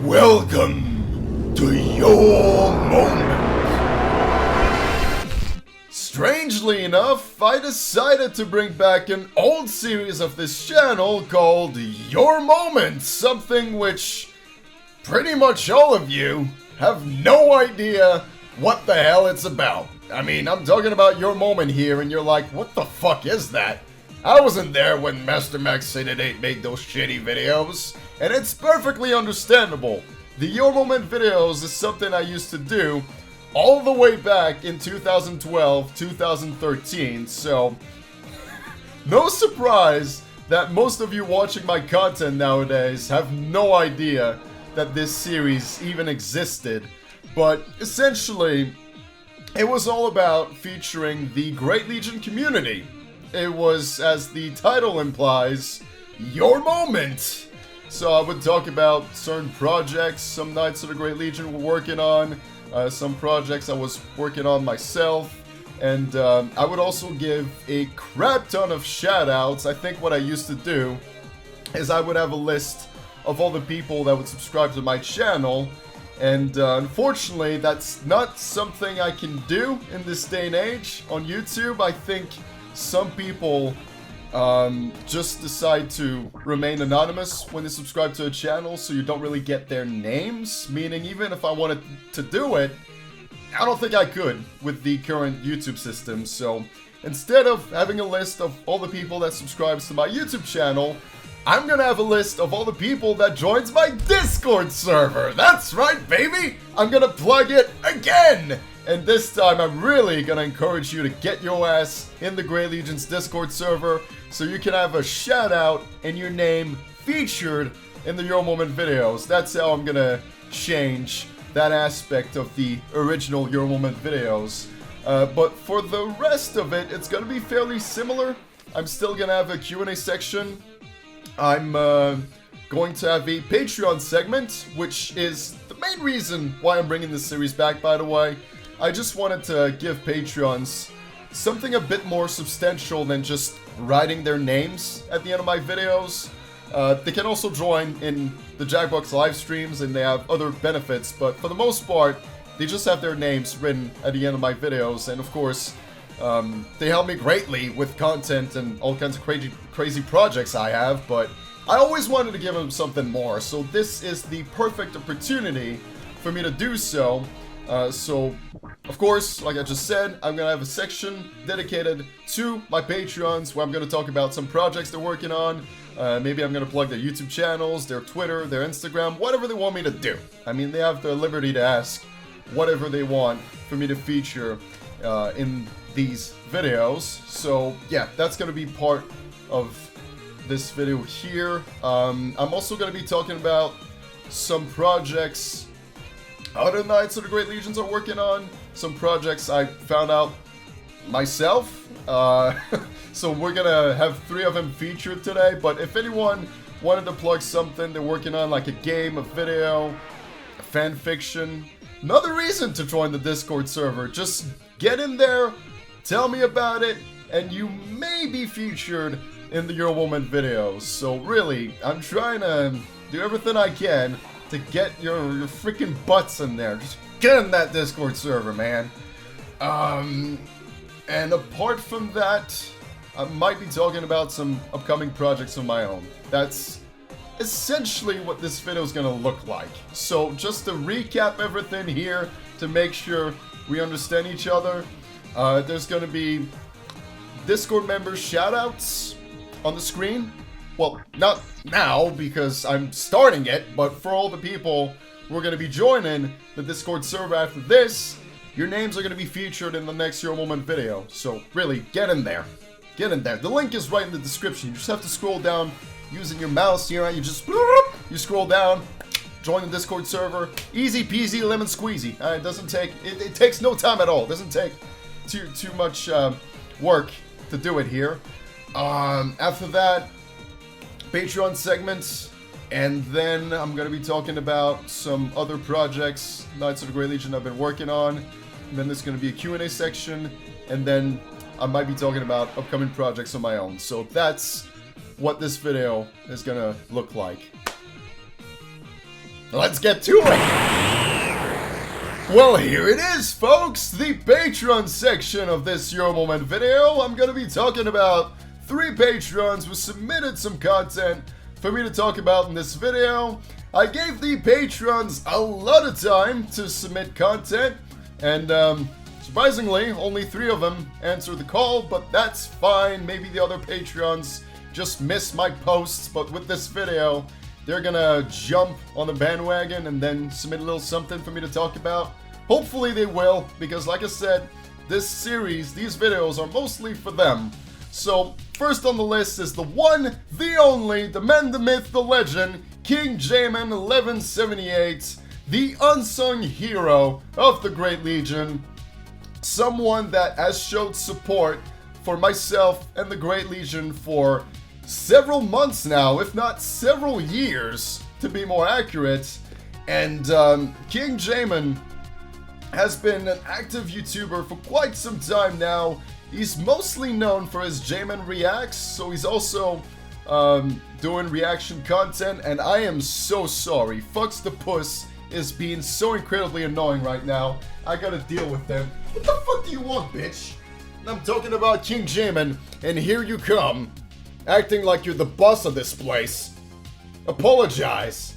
Welcome to your moment. Strangely enough, I decided to bring back an old series of this channel called Your Moment, something which pretty much all of you have no idea what the hell it's about. I mean, I'm talking about Your Moment here, and you're like, what the fuck is that? I wasn't there when Master MinxyTheFox made those shitty videos, and it's perfectly understandable. The Your Moment videos is something I used to do all the way back in 2012, 2013, so no surprise that most of you watching my content nowadays have no idea that this series even existed. But essentially, it was all about featuring the Great Legion community. It was, as the title implies, your moment. So I would talk about certain projects some Knights of the Great Legion were working on, some projects I was working on myself, and I would also give a crap ton of shoutouts. I think what I used to do is I would have a list of all the people that would subscribe to my channel, and unfortunately that's not something I can do in this day and age on YouTube. I think some people just decide to remain anonymous when they subscribe to a channel, so you don't really get their names, meaning even if I wanted to do it, I don't think I could with the current YouTube system. So instead of having a list of all the people that subscribes to my YouTube channel, I'm gonna have a list of all the people that joins my Discord server. That's right, baby! I'm gonna plug it again! And this time, I'm really gonna encourage you to get your ass in the Great Legion's Discord server so you can have a shout out and your name featured in the Your Moment videos. That's how I'm gonna change that aspect of the original Your Moment videos. But for the rest of it, it's gonna be fairly similar. I'm still gonna have a Q&A section. I'm going to have a Patreon segment, which is the main reason why I'm bringing this series back, by the way. I just wanted to give Patreons something a bit more substantial than just writing their names at the end of my videos. They can also join in the Jackbox live streams, and they have other benefits, but for the most part, they just have their names written at the end of my videos, and of course, they help me greatly with content and all kinds of crazy projects I have, but I always wanted to give them something more, so this is the perfect opportunity for me to do so. So, of course, like I just said, I'm gonna have a section dedicated to my Patreons where I'm gonna talk about some projects they're working on. Maybe I'm gonna plug their YouTube channels, their Twitter, their Instagram, whatever they want me to do. I mean, they have the liberty to ask whatever they want for me to feature in these videos. So, yeah, that's gonna be part of this video here. I'm also gonna be talking about some projects other Knights of the Great Legions are working on, some projects I found out myself. So we're gonna have 3 of them featured today, but if anyone wanted to plug something they're working on, like a game, a video, a fan fiction, another reason to join the Discord server, just get in there, tell me about it, and you may be featured in the Your Moment videos. So really, I'm trying to do everything I can to get your freaking butts in there. Just get in that Discord server, man. And apart from that, I might be talking about some upcoming projects of my own. That's essentially what this video is gonna look like. So just to recap everything here, to make sure we understand each other, there's gonna be Discord members shoutouts on the screen. Well, not now, because I'm starting it, but for all the people who are going to be joining the Discord server after this, your names are going to be featured in the next Your Moment video. So, really, get in there. Get in there. The link is right in the description. You just have to scroll down using your mouse here, and you just... You scroll down, join the Discord server. Easy peasy, lemon squeezy. It doesn't take... It takes no time at all. It doesn't take too much work to do it here. After that, Patreon segments, and then I'm going to be talking about some other projects Knights of the Great Legion I've been working on, and then there's going to be a Q&A section, and then I might be talking about upcoming projects of my own. So that's what this video is going to look like. let's get to it. Well, here it is, folks, the Patreon section of this Your Moment video. I'm gonna be talking about 3 patrons who submitted some content for me to talk about in this video. I gave the patrons a lot of time to submit content, and surprisingly, only 3 of them answered the call, but that's fine. Maybe the other patrons just missed my posts, but with this video, they're gonna jump on the bandwagon and then submit a little something for me to talk about. Hopefully they will, because like I said, this series, these videos are mostly for them. So, first on the list is the one, the only, the man, the myth, the legend, King Jamin 1178, the unsung hero of the Great Legion. Someone that has showed support for myself and the Great Legion for several months now, if not several years, to be more accurate. And King Jamin has been an active YouTuber for quite some time now. He's mostly known for his Jamin Reacts, so he's also doing reaction content, and I am so sorry. Fucks the Puss is being so incredibly annoying right now. I gotta deal with them. What the fuck do you want, bitch? I'm talking about King Jamin, and here you come. Acting like you're the boss of this place. Apologize.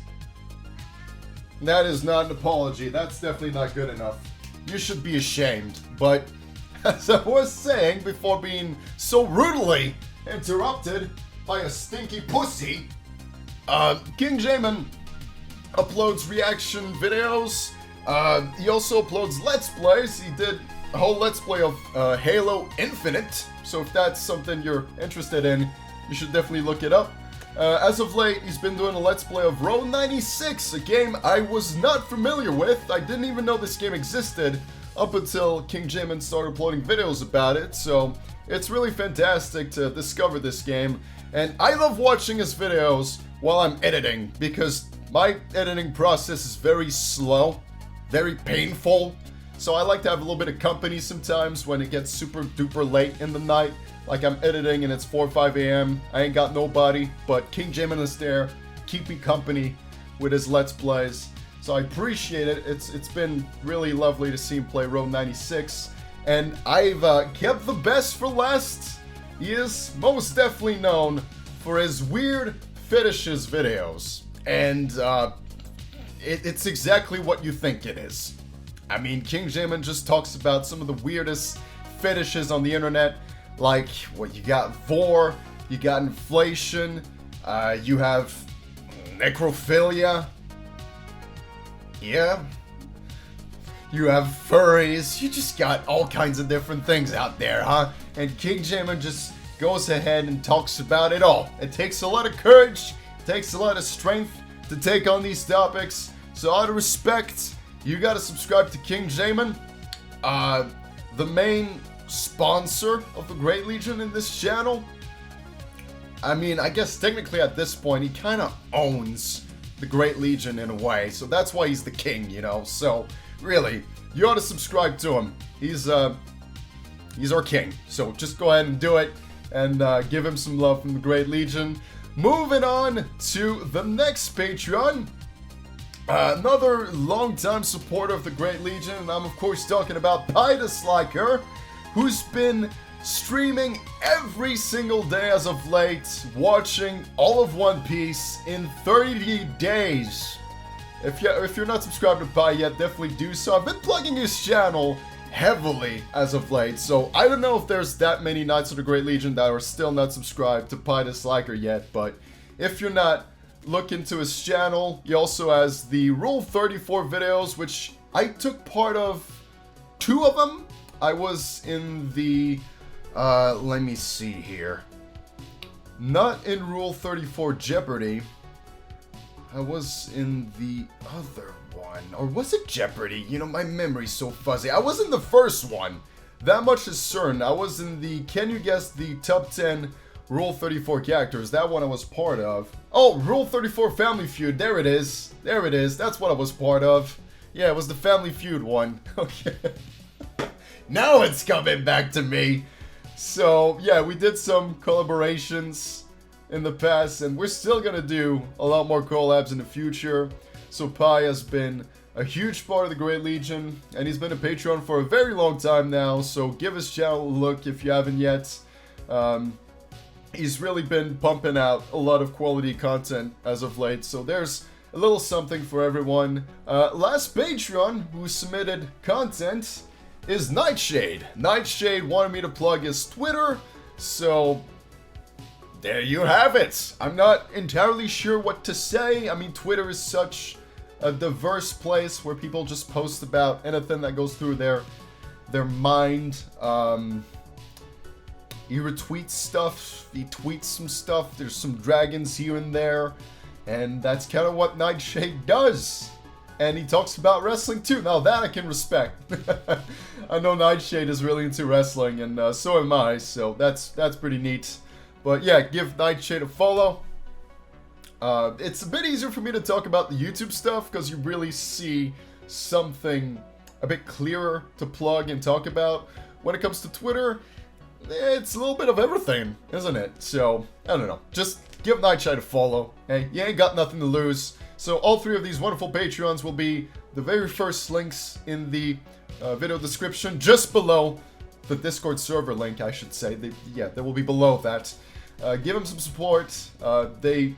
That is not an apology. That's definitely not good enough. You should be ashamed. But, as I was saying before being so rudely interrupted by a stinky pussy, King Jamin uploads reaction videos. He also uploads Let's Plays. He did a whole Let's Play of Halo Infinite. So if that's something you're interested in, you should definitely look it up. As of late, he's been doing a Let's Play of Row 96, a game I was not familiar with. I didn't even know this game existed up until King Jamin started uploading videos about it, so it's really fantastic to discover this game. And I love watching his videos while I'm editing, because my editing process is very slow, very painful. So I like to have a little bit of company sometimes when it gets super duper late in the night. Like I'm editing and it's 4 or 5 a.m. I ain't got nobody, but King Jamin is there, keeping company with his Let's Plays. So I appreciate it. It's been really lovely to see him play Row 96. And I've kept the best for last. He is most definitely known for his weird fetishes videos. And it's exactly what you think it is. I mean, King Jamin just talks about some of the weirdest fetishes on the internet. Like, what you got vor, you got inflation, you have necrophilia. Yeah. You have furries. You just got all kinds of different things out there, huh? And King Jamin just goes ahead and talks about it all. It takes a lot of courage, it takes a lot of strength to take on these topics. So out of respect, you gotta subscribe to King Jamin. The main sponsor of the Great Legion in this channel. I mean, I guess technically at this point, he kind of owns the Great Legion in a way. So that's why he's the king, you know? So, really, you ought to subscribe to him. He's our king. So just go ahead and do it, and give him some love from the Great Legion. Moving on to the next Patreon. Another long-time supporter of the Great Legion, and I'm of course talking about PieDisliker, who's been streaming every single day as of late, watching all of One Piece in 30 days. If you're not subscribed to Pie yet, definitely do so. I've been plugging his channel heavily as of late, so I don't know if there's that many Knights of the Great Legion that are still not subscribed to PieDisliker yet, but if you're not, look into his channel. He also has the Rule 34 videos, which I took part of 2 of them. I was in the, let me see here. Not in Rule 34 Jeopardy. I was in the other one. Or was it Jeopardy? You know, my memory's so fuzzy. I was in the first one. That much is certain. I was in the, can you guess the top 10 Rule 34 characters? That one I was part of. Oh, Rule 34 Family Feud. There it is. There it is. That's what I was part of. Yeah, it was the Family Feud one. Okay. Now it's coming back to me. So, yeah, we did some collaborations in the past, and we're still gonna do a lot more collabs in the future. So Pie has been a huge part of the Great Legion, and he's been a Patreon for a very long time now, so give his channel a look if you haven't yet. He's really been pumping out a lot of quality content as of late, so there's a little something for everyone. Last Patreon who submitted content is NightShade. NightShade wanted me to plug his Twitter, so there you have it. I'm not entirely sure what to say. I mean, Twitter is such a diverse place where people just post about anything that goes through their mind. He retweets stuff, he tweets some stuff, there's some dragons here and there, and that's kind of what NightShade does. And he talks about wrestling too. Now that I can respect. I know NightShade is really into wrestling, and so am I, so that's pretty neat. But yeah, give NightShade a follow. It's a bit easier for me to talk about the YouTube stuff because you really see something a bit clearer to plug and talk about. When it comes to Twitter, it's a little bit of everything, isn't it? So, I don't know. Just give NightShade a follow. Hey, you ain't got nothing to lose. So all three of these wonderful Patreons will be the very first links in the video description, just below the Discord server link, I should say. They will be below that. Give them some support. They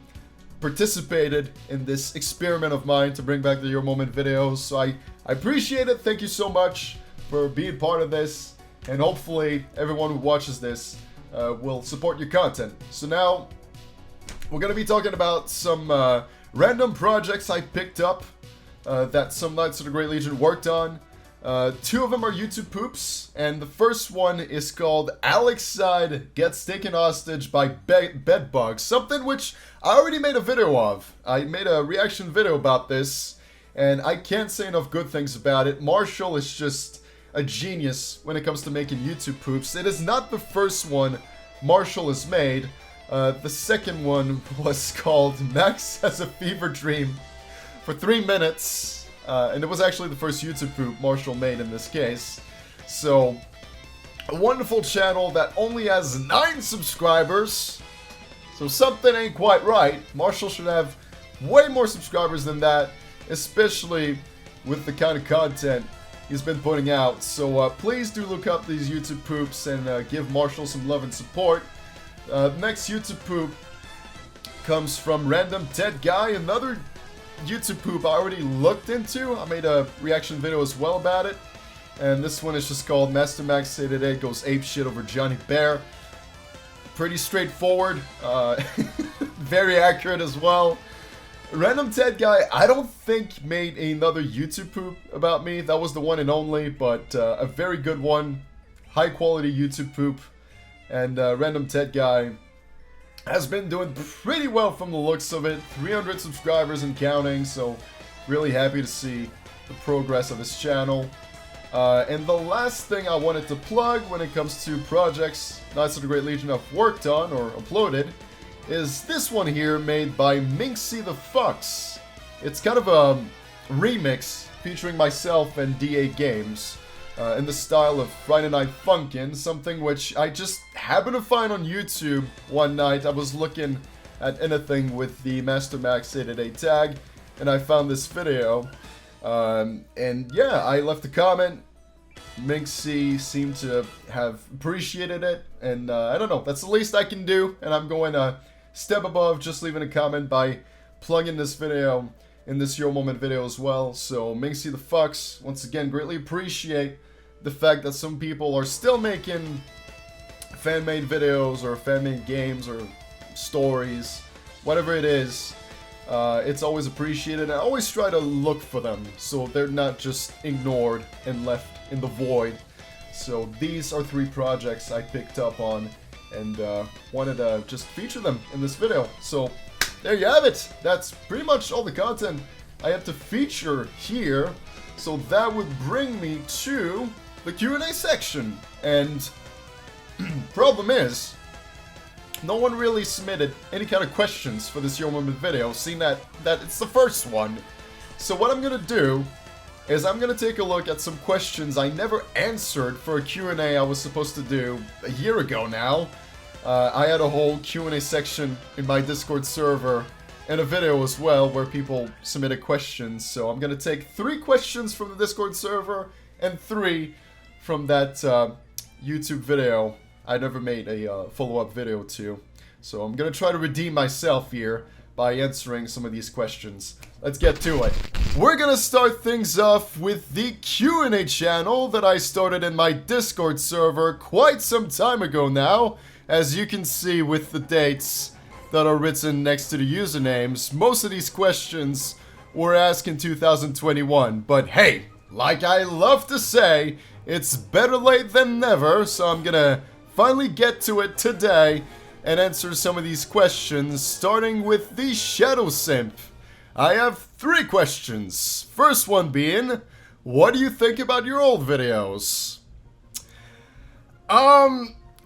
participated in this experiment of mine to bring back the Your Moment videos, so I appreciate it. Thank you so much for being part of this, and hopefully everyone who watches this will support your content. So now, we're going to be talking about some random projects I picked up that some Knights of the Great Legion worked on. Two of them are YouTube poops, and the first one is called Alex Side Gets Taken Hostage by Bedbugs, something which I already made a video of. I made a reaction video about this, and I can't say enough good things about it. Marshall is just a genius when it comes to making YouTube poops. It is not the first one Marshall has made. The second one was called Max Has a Fever Dream for 3 minutes. And it was actually the first YouTube poop Marshall made in this case. So, a wonderful channel that only has 9 subscribers. So something ain't quite right. Marshall should have way more subscribers than that, especially with the kind of content he's been putting out. So please do look up these YouTube poops and give Marshall some love and support. Next YouTube poop comes from RandomTetGuy, another YouTube poop I already looked into. I made a reaction video as well about it. And this one is just called Master Max Say Today Goes Apeshit Over Johnny Bear. Pretty straightforward. Very accurate as well. RandomTetGuy, I don't think made another YouTube poop about me. That was the one and only, but a very good one. High quality YouTube poop. And RandomTetGuy has been doing pretty well from the looks of it. 300 subscribers and counting, so really happy to see the progress of his channel. And the last thing I wanted to plug when it comes to projects Knights of the Great Legion I've worked on or uploaded is this one here made by MinxyTheFox. It's kind of a remix featuring myself and DA Games. In the style of Friday Night Funkin', something which I just happened to find on YouTube one night. I was looking at anything with the Master Max Say Today tag, and I found this video. And yeah, I left a comment. Minxy seemed to have appreciated it, and I don't know, that's the least I can do, and I'm going a step above just leaving a comment by plugging this video in this Your Moment video as well. So MinxyTheFox, once again, greatly appreciate the fact that some people are still making fan-made videos or fan-made games or stories, whatever it is. It's always appreciated. I always try to look for them so they're not just ignored and left in the void. So these are 3 projects I picked up on and wanted to just feature them in this video. So there you have it. That's pretty much all the content I had to feature here. So that would bring me to the Q&A section. And problem is, no one really submitted any kind of questions for this Your Moment video, seeing that it's the first one. So what I'm gonna do is I'm gonna take a look at some questions I never answered for a Q&A I was supposed to do a year ago now. I had a whole Q&A section in my Discord server and a video as well where people submitted questions. So I'm gonna take 3 questions from the Discord server and 3 from that YouTube video I never made a follow-up video to. So I'm gonna try to redeem myself here by answering some of these questions. Let's get to it. We're gonna start things off with the Q&A channel that I started in my Discord server quite some time ago now. As you can see with the dates that are written next to the usernames, most of these questions were asked in 2021. But hey, like I love to say, it's better late than never, so I'm gonna finally get to it today and answer some of these questions, starting with the Shadow Simp. I have 3 questions. First one being, what do you think about your old videos?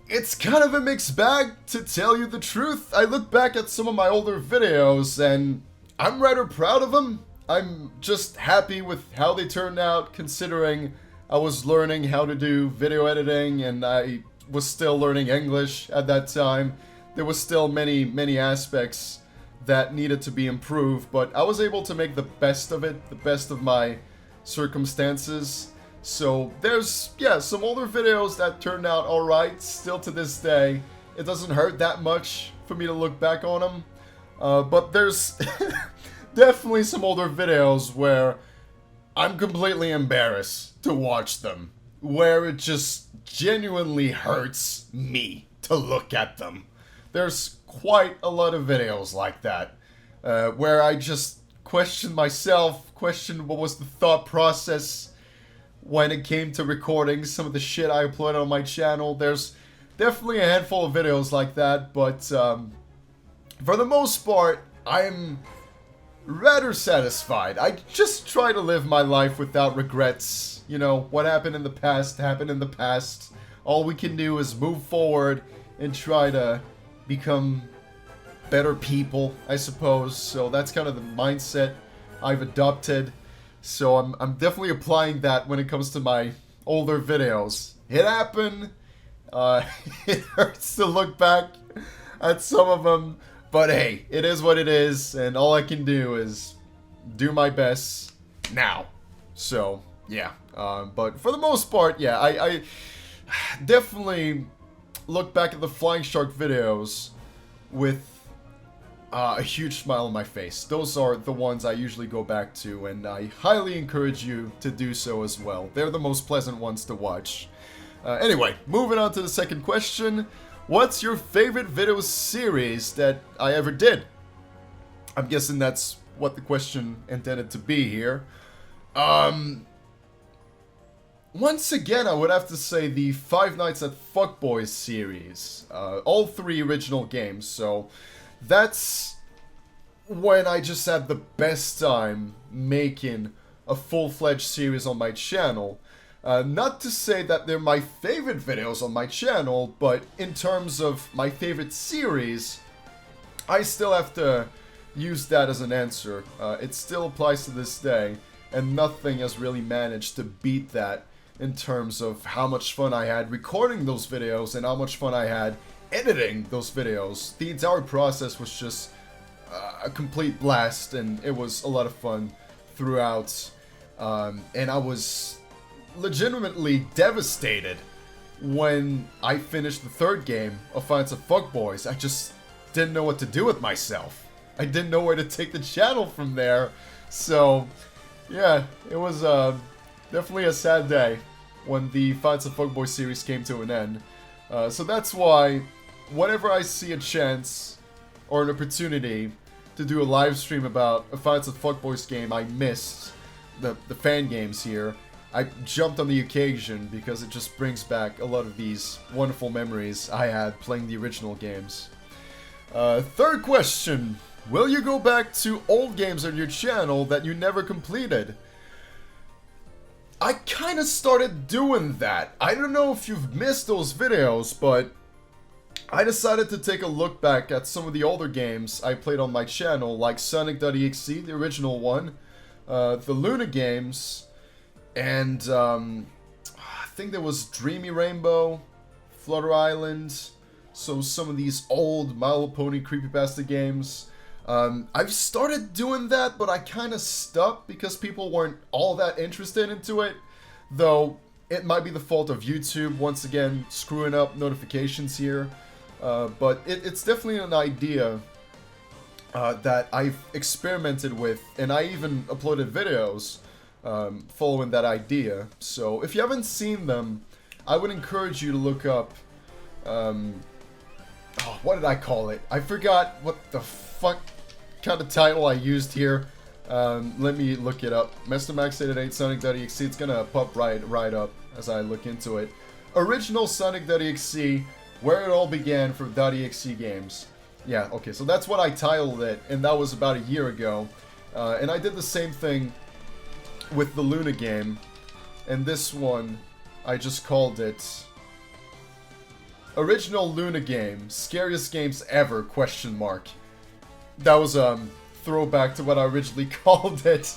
It's kind of a mixed bag, to tell you the truth. I look back at some of my older videos and I'm rather proud of them. I'm just happy with how they turned out, considering I was learning how to do video editing and I was still learning English at that time. There was still many aspects that needed to be improved, but I was able to make the best of it, the best of my circumstances. So there's, yeah, some older videos that turned out alright, still to this day. It doesn't hurt that much for me to look back on them. But there's definitely some older videos where I'm completely embarrassed to watch them. Where it just genuinely hurts me to look at them. There's quite a lot of videos like that. Where I just questioned myself, questioned what was the thought process when it came to recording some of the shit I uploaded on my channel. There's definitely a handful of videos like that, but for the most part, I'm rather satisfied. I just try to live my life without regrets. You know, what happened in the past happened in the past. All we can do is move forward and try to become better people, I suppose. So that's kind of the mindset I've adopted. So I'm definitely applying that when it comes to my older videos. It happened. It hurts to look back at some of them. But hey, it is what it is. And all I can do is do my best now. So, yeah. But for the most part, yeah, I definitely look back at the Flying Shark videos with a huge smile on my face. Those are the ones I usually go back to, and I highly encourage you to do so as well. They're the most pleasant ones to watch. Anyway, moving on to the second question. What's your favorite video series that I ever did? I'm guessing that's what the question intended to be here. Once again, I would have to say the Five Nights at Fuckboys series. All 3 original games, so that's when I just had the best time making a full-fledged series on my channel. Not to say that they're my favorite videos on my channel, but in terms of my favorite series, I still have to use that as an answer. It still applies to this day, and nothing has really managed to beat that in terms of how much fun I had recording those videos and how much fun I had editing those videos. The entire process was just a complete blast, and it was a lot of fun throughout. And I was legitimately devastated when I finished the 3rd game of Five Nights at Fuckboys. I just didn't know what to do with myself. I didn't know where to take the channel from there. So, yeah, it was definitely a sad day when the Five Nights at Fuckboys series came to an end. So that's why, whenever I see a chance or an opportunity to do a live stream about a Five Nights at Fuckboys game I missed, the fan games here, I jumped on the occasion because it just brings back a lot of these wonderful memories I had playing the original games. Third question. Will you go back to old games on your channel that you never completed? I kind of started doing that. I don't know if you've missed those videos, but I decided to take a look back at some of the older games I played on my channel, like Sonic.exe, the original one, the Luna games, and I think there was Dreamy Rainbow, Flutter Island, so some of these old My Little Pony creepypasta games. I've started doing that, but I kind of stopped because people weren't all that interested into it. Though, it might be the fault of YouTube, once again, screwing up notifications here. But it's definitely an idea that I've experimented with, and I even uploaded videos following that idea. So, if you haven't seen them, I would encourage you to look up... what did I call it? I forgot what the fuck kind of title I used here. Let me look it up. Master Max 888 Sonic.exe. It's gonna pop right up as I look into it. Original Sonic.exe, where it all began for .exe games. Yeah, okay, so that's what I titled it, and that was about a year ago. And I did the same thing with the Luna game, and this one, I just called it Original Luna Game, Scariest Games Ever, question mark. That was a throwback to what I originally called it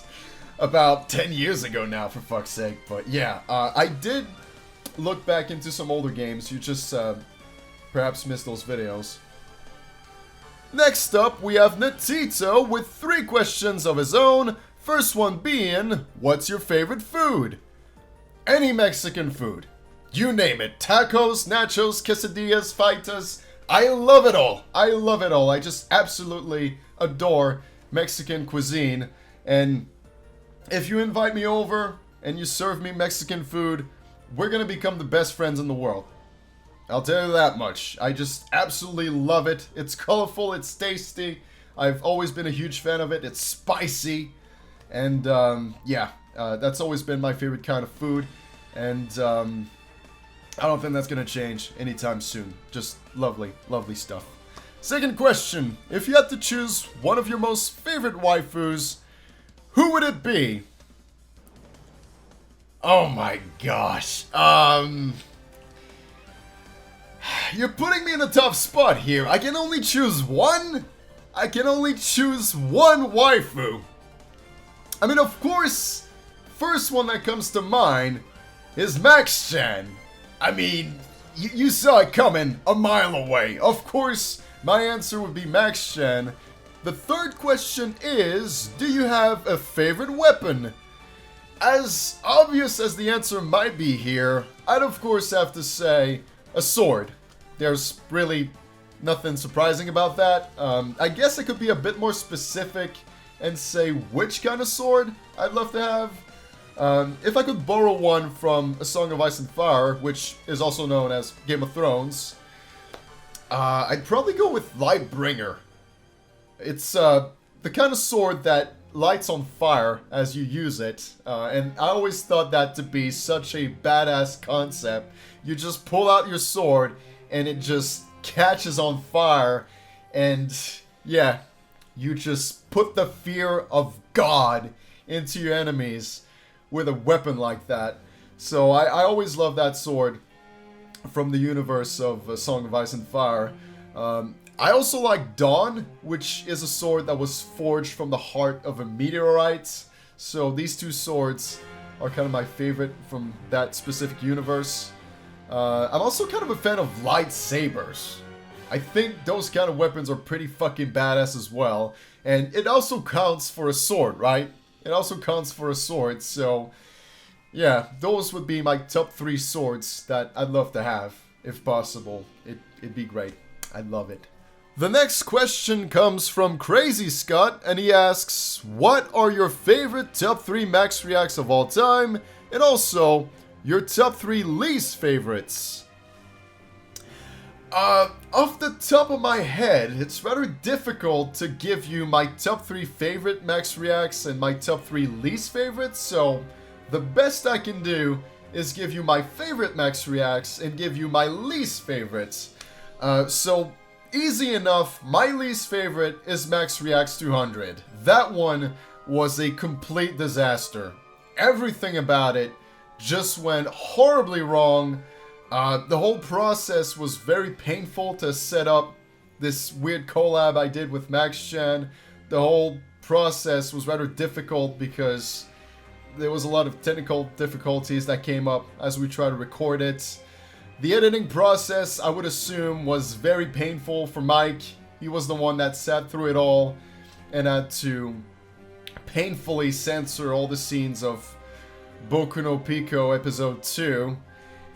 about 10 years ago now, for fuck's sake. But yeah, I did look back into some older games. You just perhaps missed those videos. Next up, we have Natito with 3 questions of his own. First one being, what's your favorite food? Any Mexican food. You name it. Tacos, nachos, quesadillas, fajitas. I love it all. I love it all. I just absolutely adore Mexican cuisine. And if you invite me over and you serve me Mexican food, we're gonna become the best friends in the world. I'll tell you that much. I just absolutely love it. It's colorful, it's tasty. I've always been a huge fan of it. It's spicy. And yeah, that's always been my favorite kind of food. And I don't think that's gonna change anytime soon. Just lovely, lovely stuff. Second question. If you had to choose one of your most favorite waifus, who would it be? Oh my gosh. You're putting me in a tough spot here. I can only choose one? I can only choose one waifu. I mean, of course, first one that comes to mind is Max-chan. I mean, you saw it coming a mile away. Of course, my answer would be Max-chan. The third question is, do you have a favorite weapon? As obvious as the answer might be here, I'd of course have to say a sword. There's really nothing surprising about that. I guess I could be a bit more specific and say which kind of sword I'd love to have. If I could borrow one from A Song of Ice and Fire, which is also known as Game of Thrones, I'd probably go with Lightbringer. It's the kind of sword that lights on fire as you use it, and I always thought that to be such a badass concept. You just pull out your sword and it just catches on fire, and yeah, you just put the fear of God into your enemies with a weapon like that. So I always love that sword from the universe of A Song of Ice and Fire. I also like Dawn, which is a sword that was forged from the heart of a meteorite. So these two swords are kind of my favorite from that specific universe. I'm also kind of a fan of lightsabers. I think those kind of weapons are pretty fucking badass as well. And it also counts for a sword, right? It also counts for a sword, so yeah, those would be my top 3 swords that I'd love to have, if possible. It'd be great. I'd love it. The next question comes from Crazy Scott, and he asks, what are your favorite top 3 Max Reacts of all time? And also, your top 3 least favorites. Off the top of my head, it's rather difficult to give you my top 3 favorite Max Reacts and my top 3 least favorites, so the best I can do is give you my favorite Max Reacts and give you my least favorites. So, easy enough, my least favorite is Max Reacts 200. That one was a complete disaster. Everything about it just went horribly wrong. The whole process was very painful to set up this weird collab I did with Max-chan. The whole process was rather difficult because there was a lot of technical difficulties that came up as we tried to record it. The editing process, I would assume, was very painful for Mike. He was the one that sat through it all. and had to painfully censor all the scenes of Boku no Pico episode 2.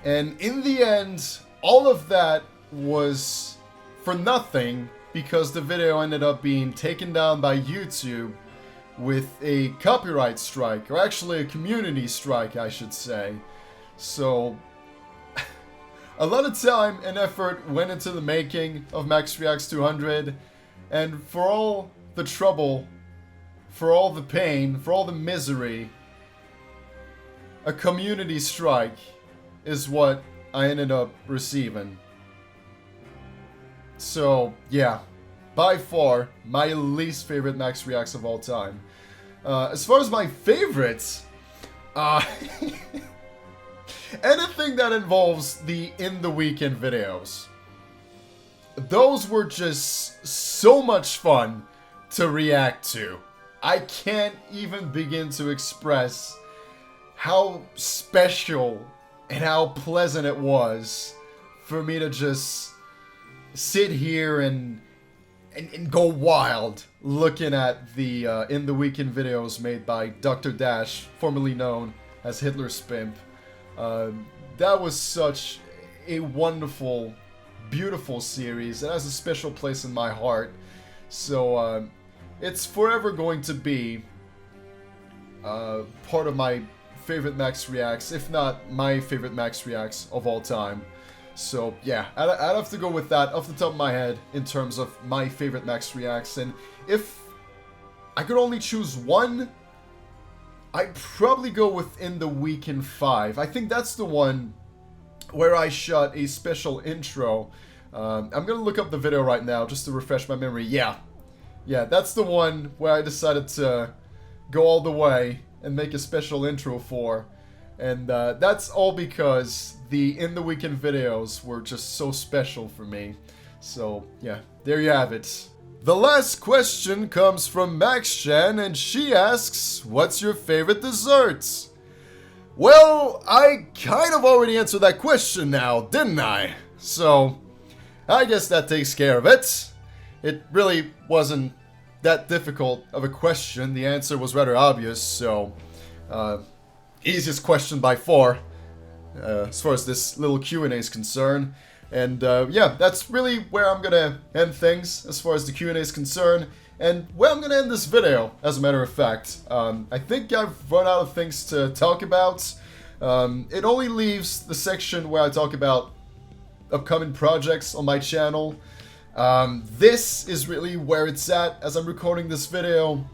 And in the end, all of that was for nothing because the video ended up being taken down by YouTube with a copyright strike, or actually a community strike, I should say. So a lot of time and effort went into the making of Max Reacts 200, and for all the trouble, for all the pain, for all the misery, a community strike is what I ended up receiving. So, yeah, by far, my least favorite Max Reacts of all time. As far as my favorites, anything that involves the In the Weekend videos. Those were just so much fun to react to. I can't even begin to express how special and how pleasant it was for me to just sit here and go wild looking at the In the Weekend videos made by Dr. Dash, formerly known as Hitler Spimp. That was such a wonderful, beautiful series. It has a special place in my heart. So it's forever going to be part of my favorite Max Reacts, if not my favorite Max Reacts of all time. So yeah, I'd have to go with that off the top of my head in terms of my favorite Max Reacts. And if I could only choose one, I'd probably go with In the Weekend 5. I think that's the one where I shot a special intro. I'm gonna look up the video right now just to refresh my memory. Yeah, that's the one where I decided to go all the way and make a special intro for. And that's all because the In the Weekend videos were just so special for me. So yeah, there you have it. The last question comes from MaxChan, and she asks, what's your favorite dessert? Well, I kind of already answered that question now, didn't I? So, I guess that takes care of it. It really wasn't that difficult of a question. The answer was rather obvious, so easiest question by far, as far as this little Q&A is concerned. And yeah, that's really where I'm gonna end things as far as the Q&A is concerned, and where I'm gonna end this video, as a matter of fact. I think I've run out of things to talk about. It only leaves the section where I talk about upcoming projects on my channel. This is really where it's at as I'm recording this video.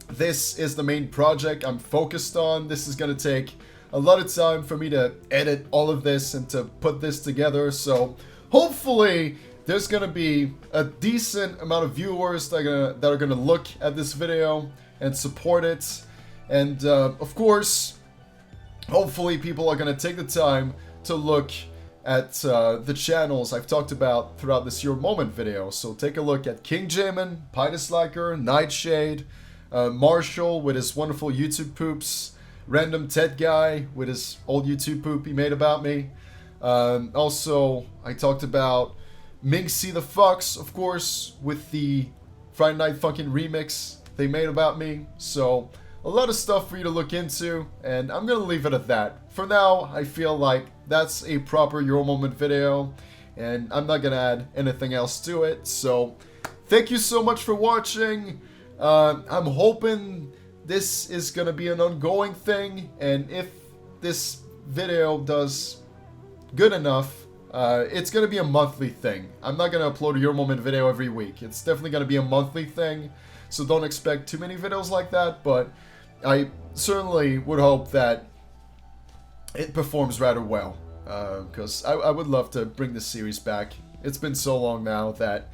This is the main project I'm focused on. This is gonna take a lot of time for me to edit all of this and to put this together, so hopefully there's gonna be a decent amount of viewers that are gonna look at this video and support it. And of course, hopefully people are gonna take the time to look at the channels I've talked about throughout this Your Moment video. So take a look at King Jamin, PieDisliker, NightShade, Marshall with his wonderful YouTube poops, RandomTetGuy with his old YouTube poop he made about me. Also, I talked about MinxyTheFox, of course, with the Friday Night Funkin' remix they made about me. So, a lot of stuff for you to look into, and I'm gonna leave it at that. For now, I feel like that's a proper Your Moment video, and I'm not gonna add anything else to it. So, thank you so much for watching. I'm hoping this is gonna be an ongoing thing, and if this video does good enough, it's gonna be a monthly thing. I'm not gonna upload a Your Moment video every week. It's definitely gonna be a monthly thing, so don't expect too many videos like that, but I certainly would hope that it performs rather well, because I would love to bring this series back. It's been so long now that,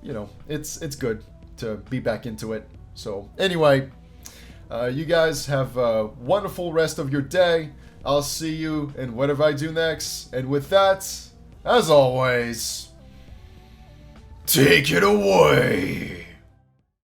you know, it's good to be back into it. So anyway, you guys have a wonderful rest of your day. I'll see you in whatever I do next. And with that, as always, take it away.